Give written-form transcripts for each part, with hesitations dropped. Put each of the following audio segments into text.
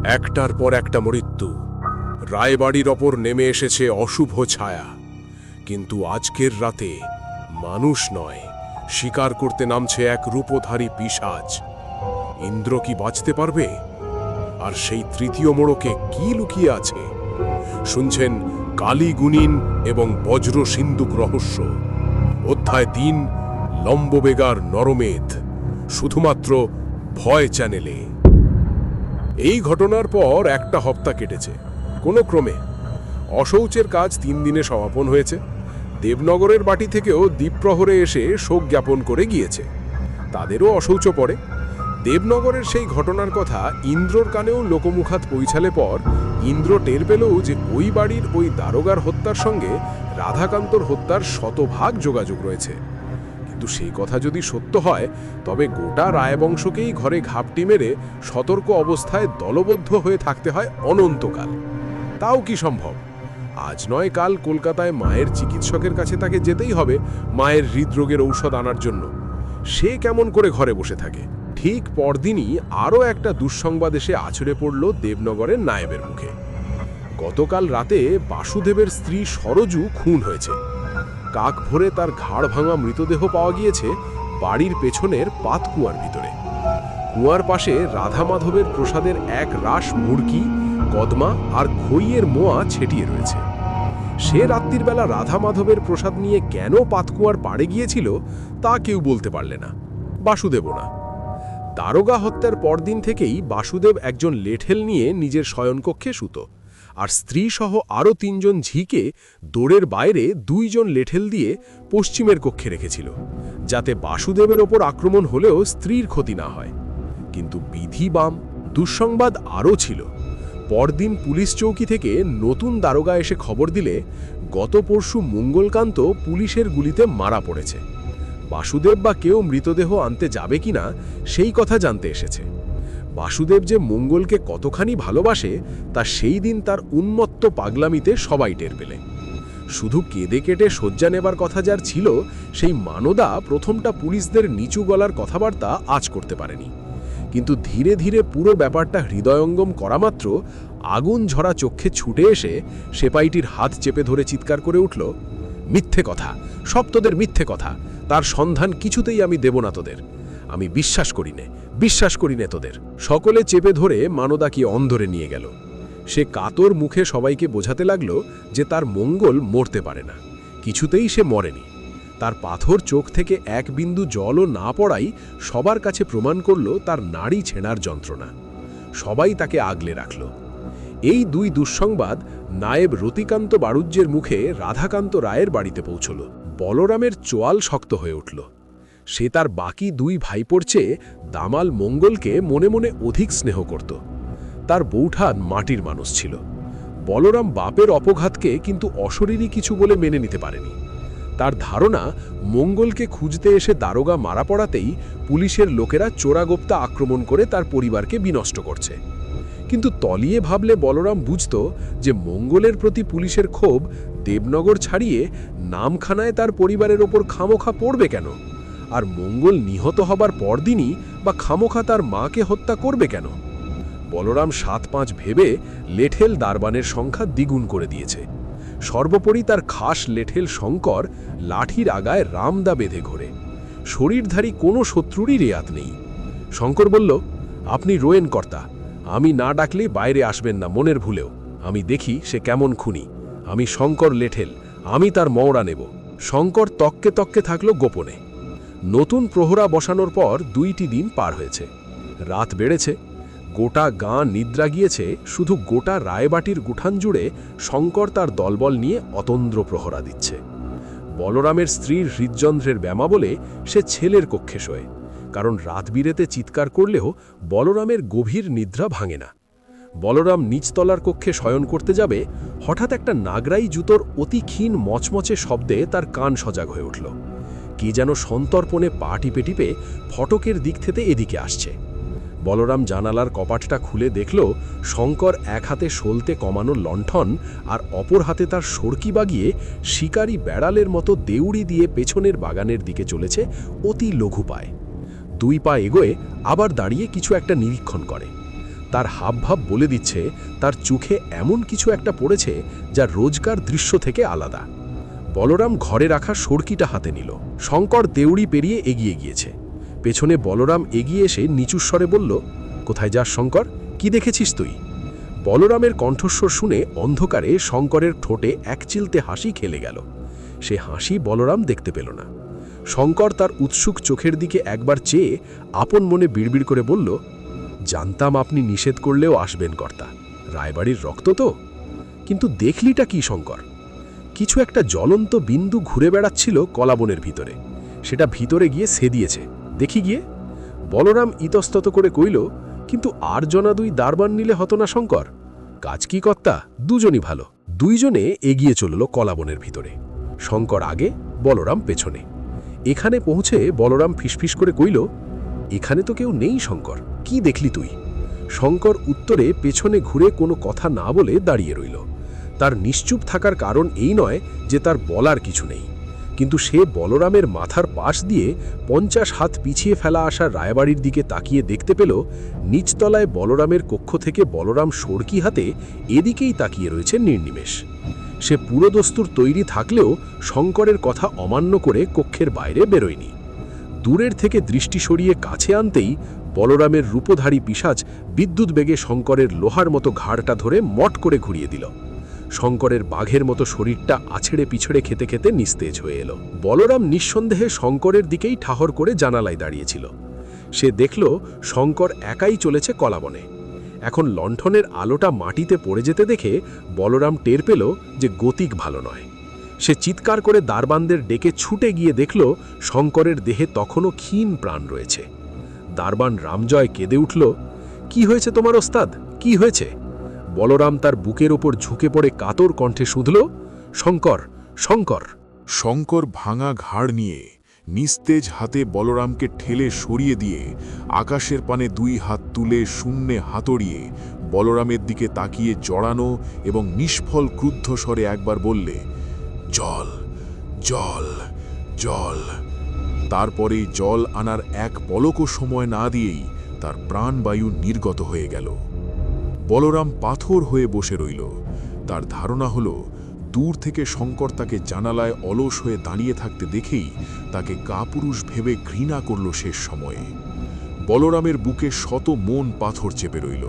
একটার পর একটা মৃত্যু। রায়বাড়ির ওপর নেমে এসেছে অশুভ ছায়া। কিন্তু আজকের রাতে মানুষ নয়, শিকার করতে নামছে এক রূপধারী পিশাচ। ইন্দ্র কি বাঁচতে পারবে? আর সেই তৃতীয় মোড়কে কি লুকিয়ে আছে? শুনছেন কালী গুণিন এবং বজ্র সিন্ধুক রহস্য, অধ্যায় ৩, লম্ববেগার নরমেধ, শুধুমাত্র ভয় চ্যানেলে। এই ঘটনার পর একটা হপ্তা কেটেছে। কোনো ক্রমে অশৌচের কাজ ৩ দিনে সমাপন হয়েছে। দেবনগরের বাটি থেকেও দ্বীপ্রহরে এসে শোক জ্ঞাপন করে গিয়েছে। তাদেরও অশৌচ পড়ে। দেবনগরের সেই ঘটনার কথা ইন্দ্রর কানেও লোকমুখাত পৌঁছালে পর ইন্দ্র টের পেল যে ওই বাড়ির ওই দারোগার হত্যার সঙ্গে রাধাকান্তর হত্যার শতভাগ যোগাযোগ রয়েছে। কিন্তু সেই কথা যদি সত্য হয়, তবে গোটা রায়বংশকেই ঘরে ঘাপটি মেরে সতর্ক অবস্থায় দলবদ্ধ হয়ে থাকতে হয় অনন্তকাল। তাও কি সম্ভব? আজ নয় কাল কলকাতায় মায়ের চিকিৎসকের কাছে তাকে যেতেই হবে মায়ের হৃদরোগের ঔষধ আনার জন্য। সে কেমন করে ঘরে বসে থাকে? ঠিক পরদিনই আরও একটা দুঃসংবাদ এসে আছড়ে পড়ল দেবনগরের নায়েবের মুখে। গতকাল রাতে বাসুদেবের স্ত্রী সরজু খুন হয়েছে। কাক ভরে তার ঘাড় ভাঙা মৃতদেহ পাওয়া গিয়েছে বাড়ির পেছনের পাতকুয়ার ভিতরে। কুয়ার পাশে রাধা মাধবের প্রসাদের এক রাশ মুড়কি, কদমা আর খইয়ের মোয়া ছেটিয়ে রয়েছে। সে রাত্রির বেলা রাধা মাধবের প্রসাদ নিয়ে কেন পাতকুয়ার পাড়ে গিয়েছিল তা কেউ বলতে পারলে না, বাসুদেবও না। দারোগা হত্যার পরদিন থেকেই বাসুদেব একজন লেঠেল নিয়ে নিজের শয়নকক্ষে শুতো, আর স্ত্রী সহ আরও ৩ জন ঝিকে দোরের বাইরে ২ জন লেঠেল দিয়ে পশ্চিমের কক্ষে রেখেছিল, যাতে বাসুদেবের ওপর আক্রমণ হলেও স্ত্রীর ক্ষতি না হয়। কিন্তু বিধি বাম, দুঃসংবাদ আরও ছিল। পরদিন পুলিশ চৌকি থেকে নতুন দারোগা এসে খবর দিলে গত পরশু মঙ্গলকান্ত পুলিশের গুলিতে মারা পড়েছে। বাসুদেব বা কেউ মৃতদেহ আনতে যাবে কিনা সেই কথা জানতে এসেছে। বাসুদেব যে মঙ্গলকে কতখানি ভালোবাসে তা সেই দিন তার উন্মত্ত পাগলামিতে সবাই টের পেলে। শুধু কেঁদে কেটে শয্যা নেবার কথা যার ছিল, সেই মানদা প্রথমটা পুলিশদের নিচু গলার কথাবার্তা আজ করতে পারেনি। কিন্তু ধীরে ধীরে পুরো ব্যাপারটা হৃদয়ঙ্গম করা মাত্র আগুন ঝরা চক্ষে ছুটে এসে সেপাইটির হাত চেপে ধরে চিৎকার করে উঠল, মিথ্যে কথা, সব তোদের মিথ্যে কথা, তার সন্ধান কিছুতেই আমি দেব না তোদের। আমি বিশ্বাস করি নে তোদের। সকলে চেপে ধরে মানদাকে অন্ধরে নিয়ে গেল। সে কাতর মুখে সবাইকে বোঝাতে লাগলো যে তার মঙ্গল মরতে পারে না, কিছুতেই সে মরেনি। তার পাথর চোখ থেকে এক বিন্দু জলও না পড়াই সবার কাছে প্রমাণ করল তার নাড়ি ছেঁড়ার যন্ত্রণা। সবাই তাকে আগলে রাখল। এই ২ দুঃসংবাদ নায়েব রতিকান্ত বাড়ুজ্যের মুখে রাধাকান্ত রায়ের বাড়িতে পৌঁছল। বলরামের চোয়াল শক্ত হয়ে উঠল। সে তার বাকি ২ ভাইপোর চেয়ে দামাল মঙ্গলকে মনে মনে অধিক স্নেহ করত। তার বৌঠান মাটির মানুষ ছিল। বলরাম বাপের অপঘাতকে কিন্তু অশরীরী কিছু বলে মেনে নিতে পারেনি। তার ধারণা মঙ্গলকে খুঁজতে এসে দারোগা মারা পড়াতেই পুলিশের লোকেরা চোরাগোপ্তা আক্রমণ করে তার পরিবারকে বিনষ্ট করছে। কিন্তু তলিয়ে ভাবলে বলরাম বুঝত যে মঙ্গলের প্রতি পুলিশের ক্ষোভ দেবনগর ছাড়িয়ে নামখানায় তার পরিবারের ওপর খামোখা পড়বে কেন, আর মঙ্গল নিহত হবার পরদিনই বা খামোখা তার মাকে হত্যা করবে কেন। বলরাম ৭-৫ ভেবে লেঠেল দারবানের সংখ্যা দ্বিগুণ করে দিয়েছে। সর্বোপরি তার খাস লেঠেল শঙ্কর লাঠির আগায় রামদা বেঁধে ঘোরে। শরীরধারী কোনো শত্রুরই রেয়াত নেই। শঙ্কর বলল, আপনি রোয়েন কর্তা, আমি না ডাকলে বাইরে আসবেন না মনের ভুলেও। আমি দেখি সে কেমন খুনি। আমি শঙ্কর লেঠেল, আমি তার মওড়া নেব। শঙ্কর তককে তককে থাকল গোপনে। নতুন প্রহরা বসানোর পর ২টি দিন পার হয়েছে। রাত বেড়েছে, গোটা গাঁ নিদ্রা গিয়েছে। শুধু গোটা রায়বাটির গুঠান জুড়ে শঙ্কর তার দলবল নিয়ে অতন্দ্র প্রহরা দিচ্ছে। বলরামের স্ত্রীর হৃদযন্ত্রের ব্যামা বলে সে ছেলের কক্ষে শোয়, কারণ রাত বিরেতে চিৎকার করলেও বলরামের গভীর নিদ্রা ভাঙে না। বলরাম নিচতলার কক্ষে শয়ন করতে যাবে, হঠাৎ একটা নাগরাই জুতোর অতি ক্ষীণ মচমচে শব্দে তার কান সজাগ হয়ে উঠল। কি যেন সন্তর্পণে পা টিপে টিপে ফটকের দিক থেকে এদিকে আসছে। বলরাম জানালার কপাটটা খুলে দেখল শঙ্কর এক হাতে সলতে কমানো লণ্ঠন আর অপর হাতে তার সরকি বাগিয়ে শিকারী বেড়ালের মতো দেউড়ি দিয়ে পেছনের বাগানের দিকে চলেছে অতি লঘু পায়। 2 পা এগোয়ে আবার দাঁড়িয়ে কিছু একটা নিরীক্ষণ করে। তার হাবভাব বলে দিচ্ছে তার চোখে এমন কিছু একটা পড়েছে যা রোজকার দৃশ্য থেকে আলাদা। বলরাম ঘরে রাখা সড়কিটা হাতে নিল। শঙ্কর দেউড়ি পেরিয়ে এগিয়ে গিয়েছে। পেছনে বলরাম এগিয়ে এসে নিচুস্বরে বলল, কোথায় যাস শঙ্কর? কি দেখেছিস তুই? বলরামের কণ্ঠস্বর শুনে অন্ধকারে শঙ্করের ঠোঁটে একচিলতে হাসি খেলে গেল। সে হাসি বলরাম দেখতে পেল না। শঙ্কর তার উৎসুক চোখের দিকে একবার চেয়ে আপন মনে বিড়বিড় করে বলল, জানতাম আপনি নিষেধ করলেও আসবেন কর্তা, রায়বাড়ির রক্ত তো। কিন্তু দেখলিটা কি শঙ্কর? কিছু একটা জ্বলন্ত বিন্দু ঘুরে বেড়াচ্ছিল কলাবনের ভিতরে। সেটা ভিতরে গিয়ে সেদিয়েছে, দেখি গিয়ে। বলরাম ইতস্তত করে কইল, কিন্তু আর জনা দুই দারবান নিলে হতো না শঙ্কর? কাজ কি কর্তা, দুজনই ভালো। দুইজনে এগিয়ে চলল কলাবনের ভিতরে। শঙ্কর আগে, বলরাম পেছনে। এখানে পৌঁছে বলরাম ফিসফিস করে কইল, এখানে তো কেউ নেই শঙ্কর, কি দেখলি তুই? শঙ্কর উত্তরে পেছনে ঘুরে কোনো কথা না বলে দাঁড়িয়ে রইল। তার নিশ্চুপ থাকার কারণ এই নয় যে তার বলার কিছু নেই, কিন্তু সে বলরামের মাথার পাশ দিয়ে 50 হাত পিছিয়ে ফেলা আসা রায়বাড়ির দিকে তাকিয়ে দেখতে পেল নিচতলায় বলরামের কক্ষ থেকে বলরাম সড়কি হাতে এদিকেই তাকিয়ে রয়েছে নির্নিমেষ। সে পুরো দস্তুর তৈরি থাকলেও শঙ্করের কথা অমান্য করে কক্ষের বাইরে বেরোয়নি। দূরের থেকে দৃষ্টি সরিয়ে কাছে আনতেই বলরামের রূপধারী পিশাচ বিদ্যুৎ বেগে শঙ্করের লোহার মতো ঘাড়টা ধরে মট করে ঘুরিয়ে দিল। শঙ্করের বাঘের মতো শরীরটা আছড়ে পিছড়ে খেতে খেতে নিস্তেজ হয়ে এলো। বলরাম নিঃসন্দেহে শঙ্করের দিকেই ঠাহর করে জানালায় দাঁড়িয়েছিল। সে দেখল শঙ্কর একাই চলেছে কলাবনে। এখন লণ্ঠনের আলোটা মাটিতে পড়ে যেতে দেখে বলরাম টের পেল যে গতিক ভালো নয়। সে চিৎকার করে দারবানদের ডেকে ছুটে গিয়ে দেখল শঙ্করের দেহে তখনও ক্ষীণ প্রাণ রয়েছে। দারবান রামজয় কেঁদে উঠল, কি হয়েছে তোমার ওস্তাদ, কি হয়েছে? বলরাম তার বুকের ওপর ঝুঁকে পড়ে কাতর কণ্ঠে শুধল, শঙ্কর, শঙ্কর। শঙ্কর ভাঙা ঘাড় নিয়ে নিস্তেজ হাতে বলরামকে ঠেলে সরিয়ে দিয়ে আকাশের পানে 2 হাত তুলে শূন্যে হাতড়িয়ে বলরামের দিকে তাকিয়ে জড়ানো এবং নিষ্ফল ক্রুদ্ধ স্বরে একবার বললে, জল, জল, জল। তারপরেই জল আনার এক পলকও সময় না দিয়েই তার প্রাণবায়ু নির্গত হয়ে গেল। বলরাম পাথর হয়ে বসে রইল। তার ধারণা হলো দূর থেকে শঙ্কর তাকে জানালায় অলস হয়ে দাঁড়িয়ে থাকতে দেখেই তাকে কাপুরুষ ভেবে ঘৃণা করল শেষ সময়ে। বলরামের বুকে শত মন পাথর চেপে রইল।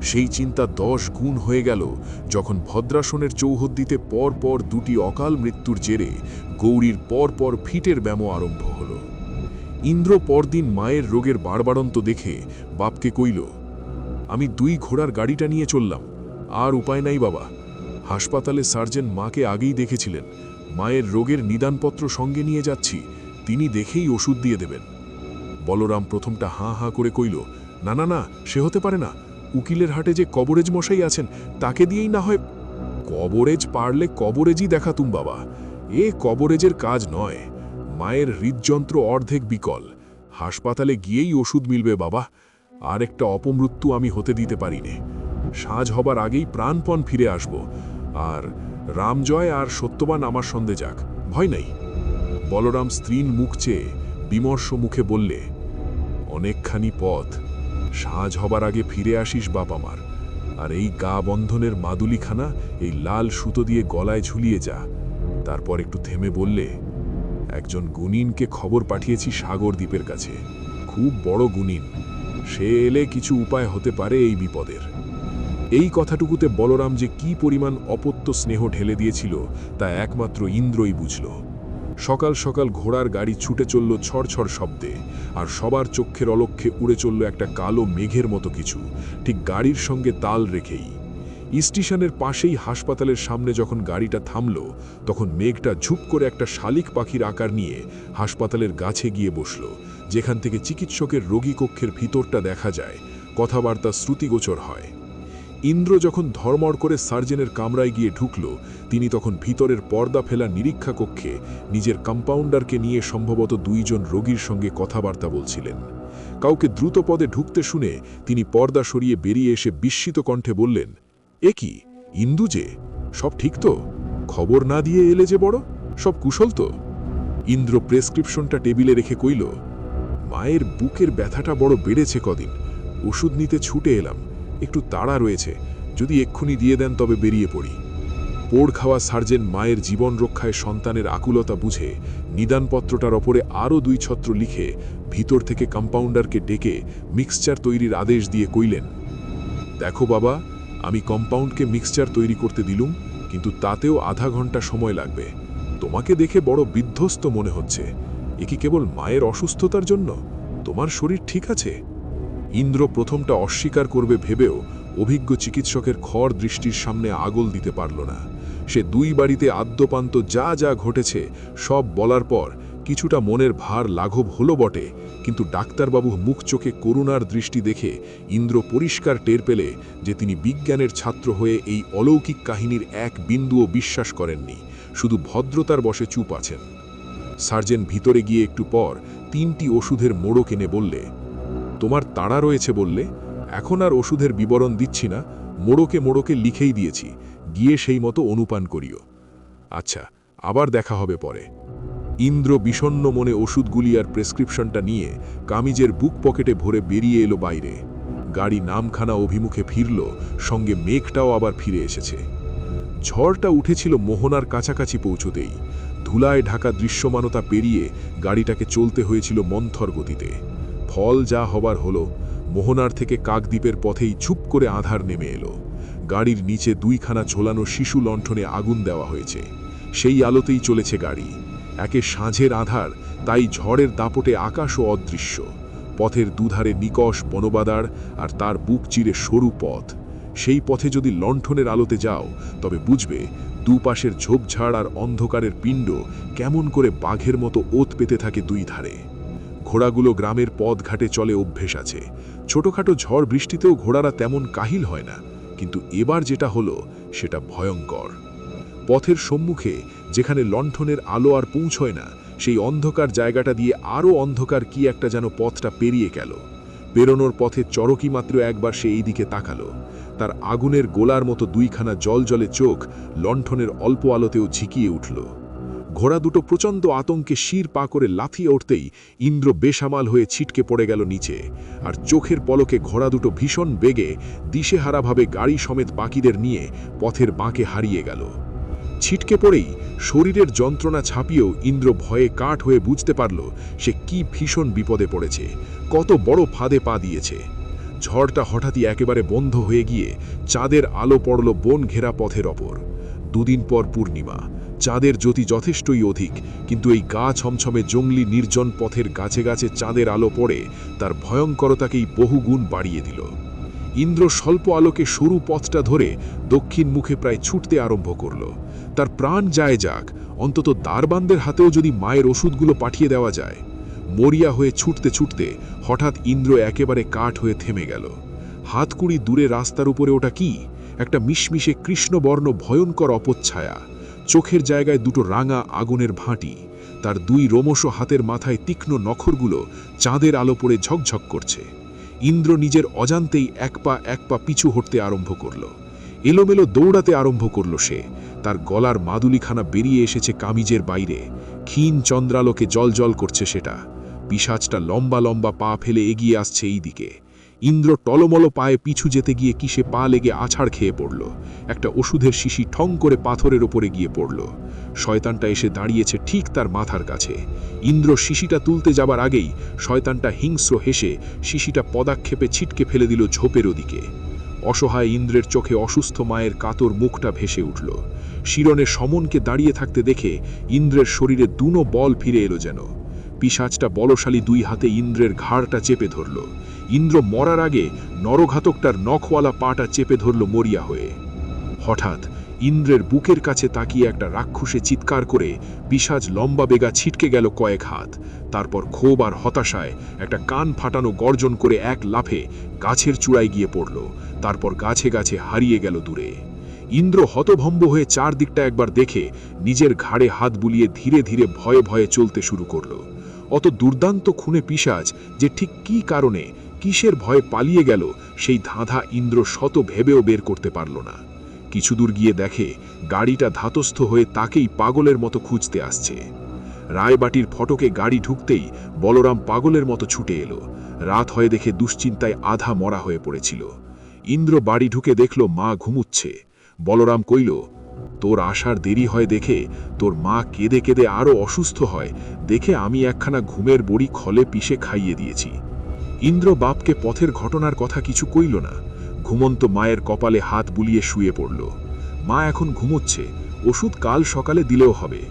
সেই চিন্তা 10 গুণ হয়ে গেল যখন ভদ্রাসনের চৌহদ্দিতে পরপর 2টি অকাল মৃত্যুর জেরে গৌরীর পরপর ফিটের ব্যায়াম আরম্ভ হল। ইন্দ্র পরদিন মায়ের রোগের বাড়বাড়ন্ত দেখে বাপকে কইল, আমি 2 ঘোড়ার গাড়িটা নিয়ে চললাম, আর উপায় নাই বাবা। হাসপাতালে সার্জন মাকে আগেই দেখেছিলেন, মায়ের রোগের নিদানপত্র সঙ্গে নিয়ে যাচ্ছি, তিনি দেখেই ওষুধ দিয়ে দেবেন। বলরাম প্রথমটা হাঁ হাঁ করে কইল, না না না, সে হতে পারে না। উকিলের হাটে যে কবরেজ মশাই আছেন তাকে দিয়েই না হয়। কবরেজ পারলে কবরেজই দেখাতুম বাবা, এ কবরেজের কাজ নয়। মায়ের হৃদযন্ত্র অর্ধেক বিকল, হাসপাতালে গিয়েই ওষুধ মিলবে বাবা। আর একটা অপমৃত্যু আমি হতে দিতে পারি নে। সাঁঝ হবার আগেই প্রাণপণ ফিরে আসব, আর রামজয় আর সত্যবান আমার সঙ্গে যাক, ভয় নাই। বলরাম স্ত্রীর মুখ চেয়ে বিমর্ষ মুখে বললে, অনেকখানি পথ, সাঁঝ হবার আগে ফিরে আসিস বাপ আমার। আর এই গা বন্ধনের মাদুলিখানা এই লাল সুতো দিয়ে গলায় ঝুলিয়ে যা। তারপর একটু থেমে বললে, একজন গুণিনকে খবর পাঠিয়েছি সাগর দ্বীপের কাছে, খুব বড় গুণিন, সে এলে কিছু উপায় হতে পারে এই বিপদের। এই কথাটুকুতে বলরাম যে কি পরিমাণ অপত্য স্নেহ ঢেলে দিয়েছিল তা একমাত্র ইন্দ্রই বুঝল। সকাল সকাল ঘোড়ার গাড়ি ছুটে চলল ছড়ছড় শব্দে, আর সবার চক্ষের অলক্ষ্যে উড়ে চলল একটা কালো মেঘের মতো কিছু, ঠিক গাড়ির সঙ্গে তাল রেখেই। স্টেশনের পাশেই হাসপাতালের সামনে যখন গাড়িটা থামল, তখন মেঘটা ঝুপ করে একটা শালিক পাখির আকার নিয়ে হাসপাতালের গাছে গিয়ে বসল, যেখান থেকে চিকিৎসকের রোগী কক্ষের ভিতরটা দেখা যায়, কথাবার্তা শ্রুতিগোচর হয়। ইন্দ্র যখন ধর্মড় করে সার্জেনের কামরায় গিয়ে ঢুকল, তিনি তখন ভিতরের পর্দা ফেলা নিরীক্ষা কক্ষে নিজের কম্পাউন্ডারকে নিয়ে সম্ভবত 2 জন রোগীর সঙ্গে কথাবার্তা বলছিলেন। কাউকে দ্রুত পদে ঢুকতে শুনে তিনি পর্দা সরিয়ে বেরিয়ে এসে বিস্মিত কণ্ঠে বললেন, এ কি ইন্দু যে, সব ঠিক তো? খবর না দিয়ে এলে যে বড়, সব কুশল তো? ইন্দ্র প্রেসক্রিপশনটা টেবিলে রেখে কইল, মায়ের বুকের ব্যথাটা বড় বেড়েছে কদিন, ওষুধ নিতে ছুটে এলাম, একটু তাড়া রয়েছে, যদি এক্ষুনি দিয়ে দেন তবে বেরিয়ে পড়ি। পোড় খাওয়া সার্জেন্ট মায়ের জীবন রক্ষায় সন্তানের আকুলতা বুঝে নিদানপত্রটার ওপরে আরও 2 ছত্র লিখে ভিতর থেকে কম্পাউন্ডারকে ডেকে মিক্সচার তৈরির আদেশ দিয়ে কইলেন, দেখো বাবা, আমি কম্পাউন্ডকে মিক্সচার তৈরি করতে দিলুম, কিন্তু তাতেও আধা ঘন্টা সময় লাগবে। তোমাকে দেখে বড় বিধ্বস্ত মনে হচ্ছে, এ কি কেবল মায়ের অসুস্থতার জন্য? তোমার শরীর ঠিক আছে? ইন্দ্র প্রথমটা অস্বীকার করবে ভেবেও অভিজ্ঞ চিকিৎসকের খড় দৃষ্টির সামনে আগল দিতে পারল না। সে 2 বাড়িতে আদ্যপান্ত যা যা ঘটেছে সব বলার পর কিছুটা মনের ভার লাঘব হলো বটে, কিন্তু ডাক্তারবাবু মুখ চোখে করুণার দৃষ্টি দেখে ইন্দ্র পরিষ্কার টের পেলে যে তিনি বিজ্ঞানের ছাত্র হয়ে এই অলৌকিক কাহিনীর এক বিন্দুও বিশ্বাস করেননি, শুধু ভদ্রতার বশে চুপ আছেন। সার্জেন্ট ভিতরে গিয়ে একটু পর 3টি ওষুধের মোড়ক এনে বললে, তোমার তাড়া রয়েছে বললে, এখন আর ওষুধের বিবরণ দিচ্ছি না, মোড়কে মোড়কে লিখেই দিয়েছি, গিয়ে সেই মতো অনুপান করিও। আচ্ছা, আবার দেখা হবে পরে। ইন্দ্র বিষণ্ণ মনে ওষুধগুলি আর প্রেসক্রিপশনটা নিয়ে কামিজের বুক পকেটে ভরে বেরিয়ে এলো বাইরে। গাড়ি নামখানা অভিমুখে ফিরল, সঙ্গে মেঘটাও আবার ফিরে এসেছে। ঝড়টা উঠেছিল মোহনার কাছাকাছি পৌঁছতেই। ধুলায় ঢাকা দৃশ্যমানতা পেরিয়ে গাড়িটাকে চলতে হয়েছিল মন্থর গতিতে। ফল যা হবার হলো, মোহনার থেকে কাকদ্বীপের পথেই ঝুপ করে আধার নেমে এলো। গাড়ির নিচে 2খানা ঝোলানো শিশু লণ্ঠনে আগুন দেওয়া হয়েছে, সেই আলোতেই চলেছে গাড়ি। একে সাঁঝের আধার, তাই ঝড়ের দাপটে আকাশও অদৃশ্য। পথের দুধারে নিকষ বনবাদার আর তার বুক চিরে সরু পথ। সেই পথে যদি লণ্ঠনের আলোতে যাও তবে বুঝবে দুপাশের ঝোপঝাড় আর অন্ধকারের পিণ্ড কেমন করে বাঘের মতো ওত পেতে থাকে 2 ধারে। ঘোড়াগুলো গ্রামের পথঘাটে চলে অভ্যেস আছে। ছোটখাটো ঝড় বৃষ্টিতেও ঘোড়ারা তেমন কাহিল হয় না, কিন্তু এবার যেটা হলো সেটা ভয়ঙ্কর। পথের সম্মুখে যেখানে লণ্ঠনের আলো আর পৌঁছয় না, সেই অন্ধকার জায়গাটা দিয়ে আরও অন্ধকার কি একটা যেন পথটা পেরিয়ে গেল। পেরোনোর পথে চরকি মাত্র একবার সে এই দিকে তাকালো। তার আগুনের গোলার মতো 2খানা জলজলে চোখ লণ্ঠনের অল্প আলোতেও ঝিকিয়ে উঠল। ঘোড়া দুটো প্রচণ্ড আতঙ্কে শির পা করে লাফিয়ে উঠতেই ইন্দ্র বেসামাল হয়ে ছিটকে পড়ে গেল নিচে, আর চোখের পলকে ঘোড়া দুটো ভীষণ বেগে দিশেহারাভাবে গাড়ি সমেত বাকিদের নিয়ে পথের বাঁকে হারিয়ে গেল। ছিটকে পড়েই শরীরের যন্ত্রণা ছাপিয়েও ইন্দ্র ভয়ে কাঠ হয়ে বুঝতে পারল সে কি ভীষণ বিপদে পড়েছে, কত বড় ফাঁদে পা দিয়েছে। ঝড়টা হঠাৎই একেবারে বন্ধ হয়ে গিয়ে চাঁদের আলো পড়ল বন ঘেরা পথের ওপর। 2 দিন পর পূর্ণিমা। চাঁদের জ্যোতি যথেষ্টই অধিক, কিন্তু এই গা ছমছমে জঙ্গলি নির্জন পথের গাছে গাছে চাঁদের আলো পড়ে তার ভয়ঙ্করতাকেই বহুগুণ বাড়িয়ে দিল। ইন্দ্র স্বল্প আলোকে সরু পথটা ধরে দক্ষিণ মুখে প্রায় ছুটতে আরম্ভ করল। তার প্রাণ যায় যাক, অন্তত দারবানদের হাতেও যদি মায়ের ওষুধগুলো পাঠিয়ে দেওয়া যায়। মরিয়া হয়ে ছুটতে ছুটতে হঠাৎ ইন্দ্র একেবারে কাঠ হয়ে থেমে গেল। হাতকুড়ি দূরে রাস্তার উপরে ওটা কি? একটা মিশমিশে কৃষ্ণবর্ণ ভয়ঙ্কর অপচ্ছায়া। চোখের জায়গায় 2টো রাঙা আগুনের ভাঁটি। তার 2 রোমশ হাতের মাথায় তীক্ষ্ণ নখরগুলো চাঁদের আলো পড়ে ঝকঝক করছে। ইন্দ্র নিজের অজান্তেই এক পা পিছু হটতে আরম্ভ করল। এলোমেলো দৌড়াতে আরম্ভ করল সে। তার গলার মাদুলিখানা বেরিয়ে এসেছে কামিজের বাইরে। ক্ষীণ চন্দ্রালোকে জলজল করছে সেটা। পিশাচটা লম্বা লম্বা পা ফেলে এগিয়ে আসছে এই দিকে। ইন্দ্র টলমল পায়ে পিছু যেতে গিয়ে কিসে পা লেগে আছাড় খেয়ে পড়ল। একটা ওষুধের শিশি ঠং করে পাথরের ওপরে গিয়ে পড়ল। শয়তানটা এসে দাঁড়িয়েছে ঠিক তার মাথার কাছে। ইন্দ্র শিশিটা তুলতে যাবার আগেই শয়তানটা হিংস্র হেসে শিশিটা পদাক্ষেপে ছিটকে ফেলে দিল ঝোপের ওদিকে। অসহায় ইন্দ্রের চোখে অসুস্থ মায়ের কাতর মুখটা ভেসে উঠল। শিরনে সমনকে দাঁড়িয়ে থাকতে দেখে ইন্দ্রের শরীরে 2 বল ফিরে এলো যেন। পিশাচটা বলশালী 2 হাতে ইন্দ্রের ঘাড়টা চেপে ধরল। ইন্দ্র মরার আগে নরঘাতকটার নখওয়ালা পাটা চেপে ধরল মরিয়া হয়ে। হঠাৎ ইন্দ্রের বুকের কাছে তাকিয়ে একটা রাক্ষসে চিৎকার করে পিশাচ লম্বা বেগা ছিটকে গেল কয়েক হাত। তারপর ক্ষোভ আর হতাশায় একটা কান ফাটানো গর্জন করে এক লাফে গাছের চূড়ায় গিয়ে পড়ল। তারপর গাছে গাছে হারিয়ে গেল দূরে। ইন্দ্র হতভম্ব হয়ে চারদিকটা একবার দেখে নিজের ঘাড়ে হাত বুলিয়ে ধীরে ধীরে ভয়ে ভয়ে চলতে শুরু করল। অত দুর্দান্ত খুনে পিশাচ যে ঠিক কী কারণে কিসের ভয়ে পালিয়ে গেল সেই ধাঁধা ইন্দ্র শত ভেবেও বের করতে পারল না। কিছু দূর গিয়ে দেখে গাড়িটা ধাতস্থ হয়ে তাকেই পাগলের মতো খুঁজতে আসছে। রায়বাটির ফটকে গাড়ি ঢুকতেই বলরাম পাগলের মতো ছুটে এলো। রাত হয়ে দেখে দুশ্চিন্তায় আধা মরা হয়ে পড়েছিল। ইন্দ্র বাড়ি ঢুকে দেখল মা ঘুমুচ্ছে। বলরাম কইল, তোর আসার দেরি হয় দেখে, তোর মা কেঁদে কেঁদে আরও অসুস্থ হয় দেখে আমি একখানা ঘুমের বড়ি খলে পিষে খাইয়ে দিয়েছি। ইন্দ্র বাপকে পথের ঘটনার কথা কিছু কইল না, ঘুমন্ত মায়ের কপালে হাত বুলিয়ে শুয়ে পড়ল। মা এখন ঘুমোচ্ছে, ওষুধ কাল সকালে দিলেও হবে।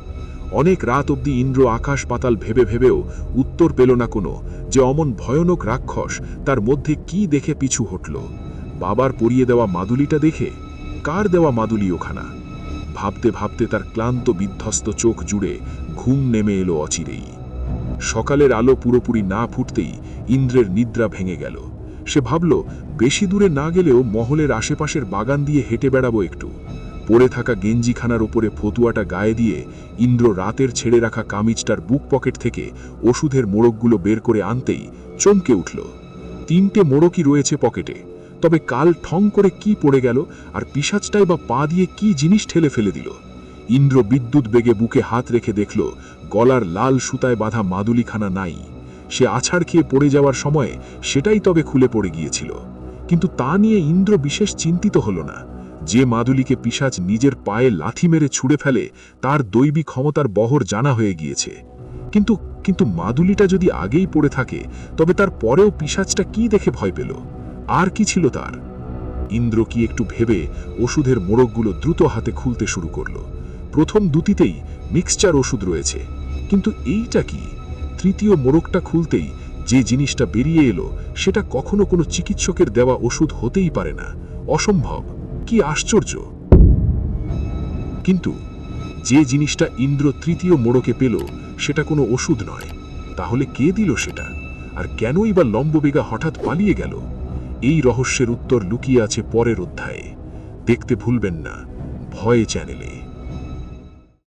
অনেক রাত অবধি ইন্দ্র আকাশ পাতাল ভেবে ভেবেও উত্তর পেল না কোনো, যে অমন ভয়ানক রাক্ষস তার মধ্যে কি দেখে পিছু হটল। বাবার পরিয়ে দেওয়া মাদুলিটা দেখে? কার দেওয়া মাদুলি ওখানা? ভাবতে ভাবতে তার ক্লান্ত বিধ্বস্ত চোখ জুড়ে ঘুম নেমে এলো অচিরেই। সকালের আলো পুরোপুরি না ফুটতেই ইন্দ্রের নিদ্রা ভেঙে গেল। সে ভাবল, বেশি দূরে না গেলেও মহলের আশেপাশের বাগান দিয়ে হেঁটে বেড়াবো একটু। পড়ে থাকা গেঞ্জিখানার উপরে ফতুয়াটা গায়ে দিয়ে ইন্দ্র রাতের ছেড়ে রাখা কামিজটার বুক পকেট থেকে ওষুধের মোড়কগুলো বের করে আনতেই চমকে উঠল। 3টে মোড়কই রয়েছে পকেটে, তবে কাল ঠং করে কি পড়ে গেল আর পিশাচটাই বা পা দিয়ে কি জিনিস ঠেলে ফেলে দিল। ইন্দ্র বিদ্যুৎ বেগে বুকে হাত রেখে দেখল গলার লাল সুতায় বাঁধা মাদুলিখানা নাই। সে আছাড় খেয়ে পড়ে যাওয়ার সময়ে সেটাই তবে খুলে পড়ে গিয়েছিল। কিন্তু তা নিয়ে ইন্দ্র বিশেষ চিন্তিত হল না। যে মাদুলিকে পিশাচ নিজের পায়ে লাথি মেরে ছুঁড়ে ফেলে তার দৈবী ক্ষমতার বহর জানা হয়ে গিয়েছে। কিন্তু মাদুলিটা যদি আগেই পড়ে থাকে, তবে তার পরেও পিশাচটা কি দেখে ভয় পেল? আর কি ছিল তার? ইন্দ্র কি একটু ভেবে ওষুধের মোড়কগুলো দ্রুত হাতে খুলতে শুরু করল। প্রথম দুটিতেই মিক্সচার ওষুধ রয়েছে, কিন্তু এইটা কি? তৃতীয় মোড়কটা খুলতেই যে জিনিসটা বেরিয়ে এলো সেটা কখনো কোনো চিকিৎসকের দেওয়া ওষুধ হতেই পারে না, অসম্ভব। কি আশ্চর্য! কিন্তু যে জিনিসটা ইন্দ্র তৃতীয় মোড়কে পেল সেটা কোনো ওষুধ নয়। তাহলে কে দিল সেটা? আর কেনই বা লম্ববেগা হঠাৎ পালিয়ে গেল? এই রহস্যের উত্তর লুকিয়ে আছে পরের অধ্যায়ে। দেখতে ভুলবেন না ভয় চ্যানেলে।